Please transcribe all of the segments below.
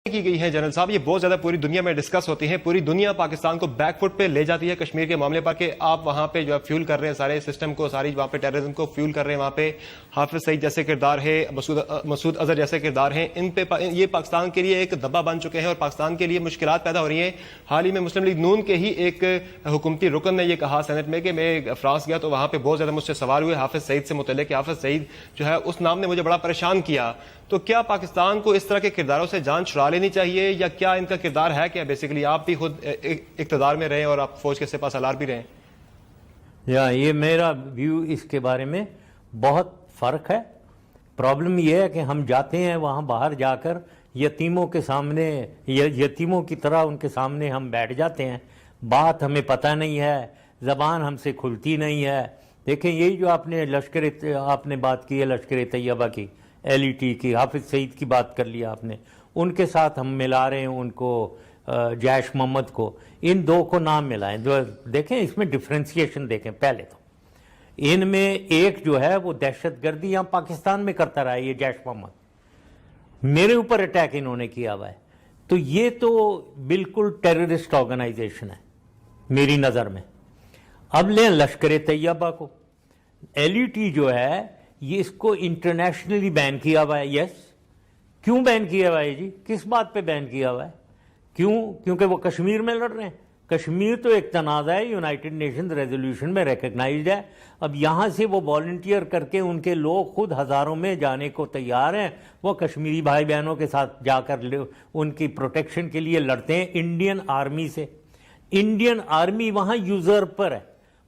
کی گئی ہیں جنرل صاحب، یہ بہت زیادہ پوری دنیا میں ڈسکس ہوتی ہیں، پوری دنیا پاکستان کو بیک فٹ پہ لے جاتی ہے کشمیر کے معاملے پر کہ آپ وہاں پہ جو ہے فیول کر رہے ہیں سارے سسٹم کو، ساری وہاں پہ ٹیررزم کو فیول کر رہے ہیں، وہاں پہ حافظ سعید جیسے کردار ہے، مسعود اظہر جیسے کردار ہیں، ان پہ یہ پاکستان کے لیے ایک دبا بن چکے ہیں اور پاکستان کے لیے مشکلات پیدا ہو رہی ہیں۔ حال ہی میں مسلم لیگ نون کے ہی ایک حکومتی رکن نے یہ کہا سینٹ میں کہ میں فرانس گیا تو وہاں پہ بہت زیادہ مجھ سے سوال ہوئے حافظ سعید سے متعلق کہ حافظ سعید جو ہے اس نام نے مجھے بڑا پریشان کیا۔ تو کیا پاکستان کو اس طرح کے کرداروں سے جان چھڑا لینی چاہیے یا کیا ان کا کردار ہے کیا بیسیکلی آپ بھی خود اقتدار میں رہیں اور آپ فوج کے سپہ سالار بھی رہیں؟ یہ میرا ویو اس کے بارے میں بہت فرق ہے۔ پرابلم یہ ہے کہ ہم جاتے ہیں وہاں باہر جا کر یتیموں کے سامنے یتیموں کی طرح ان کے سامنے ہم بیٹھ جاتے ہیں، بات ہمیں پتہ نہیں ہے، زبان ہم سے کھلتی نہیں ہے۔ دیکھیں یہی جو آپ نے بات کی ہے لشکر طیبہ کی، ایل ای ٹی کی، حافظ سعید کی بات کر لیا آپ نے، ان کے ساتھ ہم ملا رہے ہیں ان کو، جیش محمد کو، ان دو کو نام ملائیں۔ جو دیکھیں اس میں ڈفرینسیشن دیکھیں، پہلے تو ان میں ایک جو ہے وہ دہشت گردی یہاں پاکستان میں کرتا رہا ہے، یہ جیش محمد، میرے اوپر اٹیک انہوں نے کیا ہوا ہے، تو یہ تو بالکل ٹیررسٹ آرگنائزیشن ہے میری نظر میں۔ اب لیں لشکر طیبہ کو، ایل ای ٹی جو ہے یہ اس کو انٹرنیشنلی بین کیا ہوا ہے۔ یس، کیوں بین کیا ہوا ہے جی؟ کس بات پہ بین کیا ہوا ہے؟ کیونکہ وہ کشمیر میں لڑ رہے ہیں۔ کشمیر تو ایک تنازع ہے، یونائٹڈ نیشنز ریزولوشن میں ریکگنائزڈ ہے۔ اب یہاں سے وہ والنٹیئر کر کے ان کے لوگ خود ہزاروں میں جانے کو تیار ہیں، وہ کشمیری بھائی بہنوں کے ساتھ جا کر ان کی پروٹیکشن کے لیے لڑتے ہیں انڈین آرمی سے۔ انڈین آرمی وہاں یوزرپر ہے،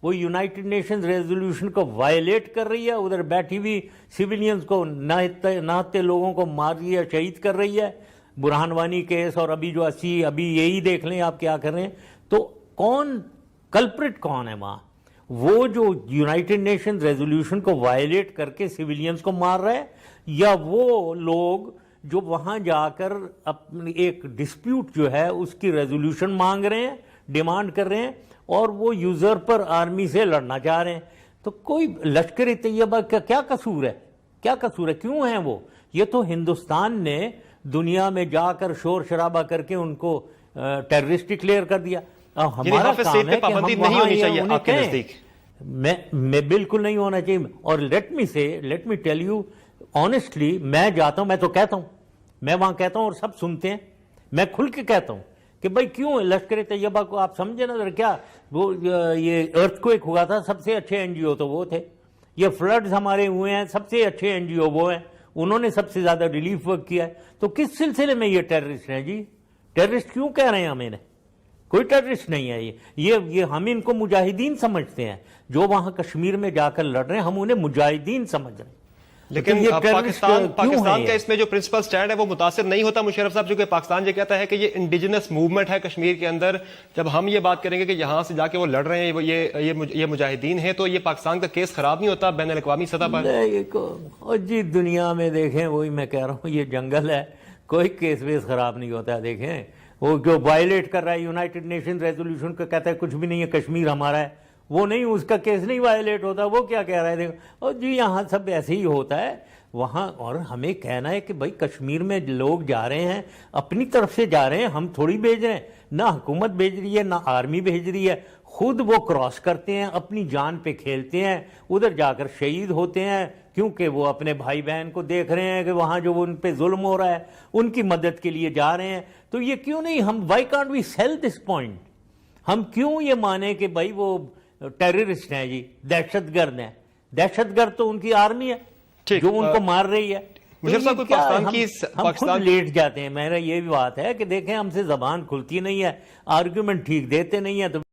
وہ یونائٹڈ نیشنز ریزولوشن کو وائلیٹ کر رہی ہے، ادھر بیٹھی ہوئی سیویلینز کو نہتے لوگوں کو مار رہی ہے، شہید کر رہی ہے۔ برہان وانی کیس اور ابھی جو ابھی یہی دیکھ لیں آپ کیا کر رہے ہیں۔ تو کلپرٹ کون ہے وہاں؟ وہ جو یونائٹڈ نیشنز ریزولوشن کو وائلیٹ کر کے سیویلینز کو مار رہا ہے، یا وہ لوگ جو وہاں جا کر اپنی ایک ڈسپیوٹ جو ہے اس کی ریزولوشن مانگ رہے ہیں، ڈیمانڈ کر رہے ہیں، اور وہ یوزرپر آرمی سے لڑنا چاہ رہے ہیں؟ تو کوئی لشکر طیبہ کا کیا قصور ہے؟ کیا قصور ہے؟ کیوں ہیں وہ؟ یہ تو ہندوستان نے دنیا میں جا کر شور شرابہ کر کے ان کو ٹیررسٹ ڈکلیئر کر دیا۔ ہمارا کام ہے کہ ہم وہاں انہیں کہیں، میں بالکل نہیں ہونا چاہیے۔ اور let me tell you honestly, میں جاتا ہوں، میں تو کہتا ہوں، میں وہاں کہتا ہوں اور سب سنتے ہیں، میں کھل کے کہتا ہوں کہ بھائی کیوں لشکر طیبہ کو آپ سمجھے نا ذرا، کیا وہ یہ ارتھ کوئک ہوا تھا، سب سے اچھے این جی او تو وہ تھے، یہ فلڈز ہمارے ہوئے ہیں، سب سے اچھے این جی او وہ ہیں، انہوں نے سب سے زیادہ ریلیف ورک کیا ہے۔ تو کس سلسلے میں یہ ٹیررسٹ ہیں جی؟ ٹیررسٹ کیوں کہہ رہے ہیں ہمیں؟ کوئی ٹیررسٹ نہیں ہے یہ ہم ان کو مجاہدین سمجھتے ہیں، جو وہاں کشمیر میں جا کر لڑ رہے ہیں ہم انہیں مجاہدین سمجھ رہے ہیں۔ لیکن پاکستان کا اس میں جو پرنسپل سٹینڈ ہے وہ متاثر نہیں ہوتا مشرف صاحب، جو کہ پاکستان یہ کہتا ہے کہ یہ انڈیجنس موومنٹ ہے کشمیر کے اندر۔ جب ہم یہ بات کریں گے کہ یہاں سے جا کے وہ لڑ رہے ہیں، یہ مجاہدین ہیں، تو یہ پاکستان کا کیس خراب نہیں ہوتا بین الاقوامی سطح پر؟ جی دنیا میں دیکھیں، وہی میں کہہ رہا ہوں، یہ جنگل ہے، کوئی کیس ویس خراب نہیں ہوتا ہے۔ دیکھیں وہ جو وائلیٹ کر رہا ہے یونائٹڈ نیشن ریزولوشن کو، کہتا ہے کچھ بھی نہیں ہے، کشمیر ہمارا ہے، وہ نہیں، اس کا کیس نہیں وائلیٹ ہوتا، وہ کیا کہہ رہا ہے؟ دیکھو، اور جی یہاں سب ایسے ہی ہوتا ہے وہاں۔ اور ہمیں کہنا ہے کہ بھائی کشمیر میں لوگ جا رہے ہیں، اپنی طرف سے جا رہے ہیں، ہم تھوڑی بھیج رہے ہیں، نہ حکومت بھیج رہی ہے، نہ آرمی بھیج رہی ہے، خود وہ کراس کرتے ہیں، اپنی جان پہ کھیلتے ہیں، ادھر جا کر شہید ہوتے ہیں، کیونکہ وہ اپنے بھائی بہن کو دیکھ رہے ہیں کہ وہاں جو ان پہ ظلم ہو رہا ہے ان کی مدد کے لیے جا رہے ہیں۔ تو یہ کیوں نہیں ہم why can't we sell this point? ہم کیوں یہ مانیں کہ بھائی وہ ٹیررسٹ ہیں جی، دہشت گرد ہیں؟ دہشت گرد تو ان کی آرمی ہے جو ان کو مار رہی ہے۔ ہم خود لیٹ جاتے ہیں۔ میرا یہ بھی بات ہے کہ دیکھیں ہم سے زبان کھلتی نہیں ہے، آرگیومنٹ ٹھیک دیتے نہیں ہیں، تو